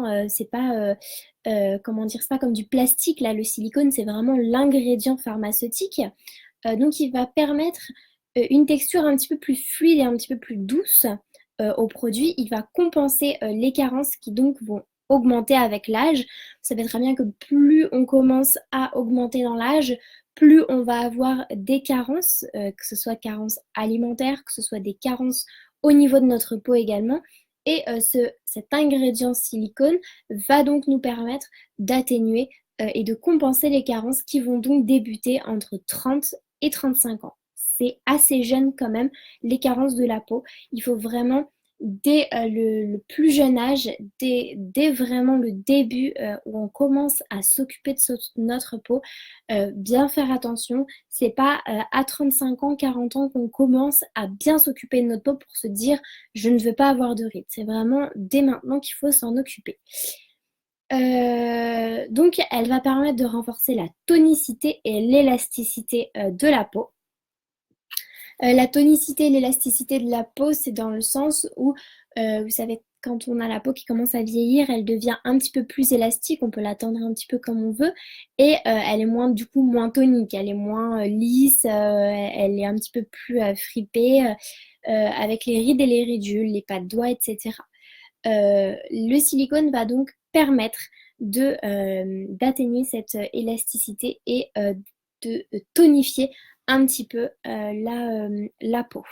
vraiment, c'est pas, comment dire? C'est pas comme du plastique là, le silicone, c'est vraiment l'ingrédient pharmaceutique. Donc il va permettre, une texture un petit peu plus fluide et un petit peu plus douce, au produit. Il va compenser, les carences qui donc vont augmenter avec l'âge. Vous savez très bien que plus on commence à augmenter dans l'âge, plus on va avoir des carences, que ce soit carences alimentaires, que ce soit des carences au niveau de notre peau également. Et cet ingrédient silicone va donc nous permettre d'atténuer et de compenser les carences qui vont donc débuter entre 30 et 35 ans. C'est assez jeune quand même, les carences de la peau. Il faut vraiment, dès le plus jeune âge, dès vraiment le début où on commence à s'occuper de notre peau, bien faire attention. C'est pas à 35 ans, 40 ans qu'on commence à bien s'occuper de notre peau pour se dire je ne veux pas avoir de rides. C'est vraiment dès maintenant qu'il faut s'en occuper. Donc elle va permettre de renforcer la tonicité et l'élasticité de la peau. La tonicité et l'élasticité de la peau, c'est dans le sens où, vous savez, quand on a la peau qui commence à vieillir, elle devient un petit peu plus élastique, on peut la tendre un petit peu comme on veut, et elle est moins, du coup, moins tonique, elle est moins lisse, elle est un petit peu plus fripée, avec les rides et les ridules, les pas de doigts, etc. Le silicone va donc permettre d'atténuer cette élasticité et de tonifier un petit peu la peau.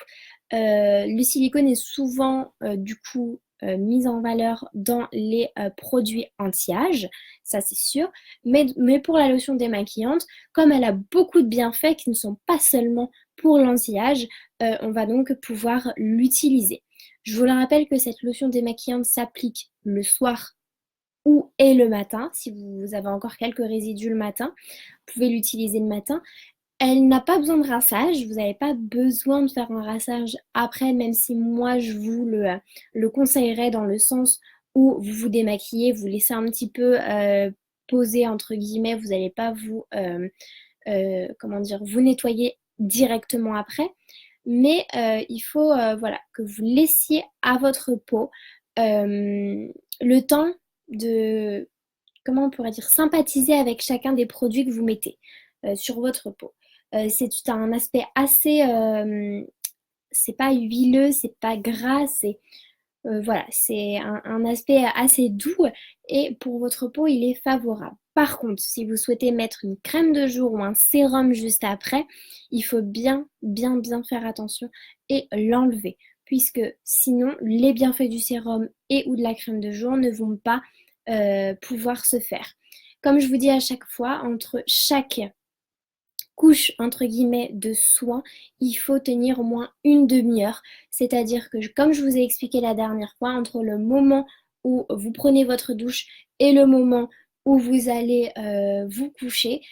Le silicone est souvent du coup mis en valeur dans les produits anti-âge, ça c'est sûr, mais pour la lotion démaquillante, comme elle a beaucoup de bienfaits qui ne sont pas seulement pour l'anti-âge, on va donc pouvoir l'utiliser. Je vous le rappelle que cette lotion démaquillante s'applique le soir ou et le matin. Si vous avez encore quelques résidus le matin, vous pouvez l'utiliser le matin. Elle n'a pas besoin de rinçage, vous n'avez pas besoin de faire un rinçage après, même si moi je vous le conseillerais dans le sens où vous vous démaquillez, vous laissez un petit peu poser entre guillemets, vous n'allez pas comment dire, vous nettoyer directement après. Mais il faut voilà, que vous laissiez à votre peau le temps de, comment on pourrait dire, sympathiser avec chacun des produits que vous mettez sur votre peau. C'est un aspect assez, c'est pas huileux, c'est pas gras, c'est voilà, c'est un aspect assez doux et pour votre peau, il est favorable. Par contre, si vous souhaitez mettre une crème de jour ou un sérum juste après, il faut bien, bien, bien faire attention et l'enlever, puisque sinon, les bienfaits du sérum et ou de la crème de jour ne vont pas pouvoir se faire. Comme je vous dis à chaque fois, entre chaque couche entre guillemets de soin, il faut tenir au moins une demi-heure. C'est-à-dire que comme je vous ai expliqué la dernière fois, entre le moment où vous prenez votre douche et le moment où vous allez vous coucher,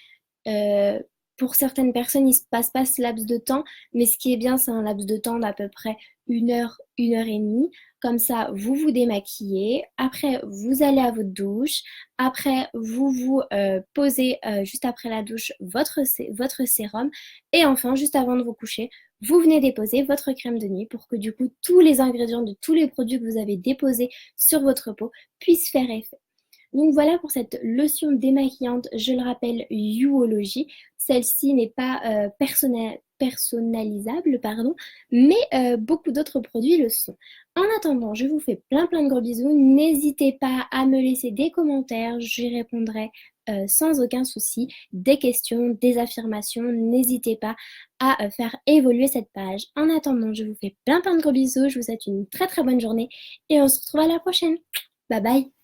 euh, pour certaines personnes, il ne se passe pas ce laps de temps, mais ce qui est bien, c'est un laps de temps d'à peu près une heure et demie. Comme ça, vous vous démaquillez. Après, vous allez à votre douche. Après, vous vous posez juste après la douche votre sérum. Et enfin, juste avant de vous coucher, vous venez déposer votre crème de nuit pour que du coup, tous les ingrédients de tous les produits que vous avez déposés sur votre peau puissent faire effet. Donc voilà pour cette lotion démaquillante, je le rappelle, Youology. Celle-ci n'est pas personnalisable, pardon, mais beaucoup d'autres produits le sont. En attendant, je vous fais plein plein de gros bisous. N'hésitez pas à me laisser des commentaires, j'y répondrai sans aucun souci. Des questions, des affirmations, n'hésitez pas à faire évoluer cette page. En attendant, je vous fais plein plein de gros bisous, je vous souhaite une très très bonne journée et on se retrouve à la prochaine. Bye bye!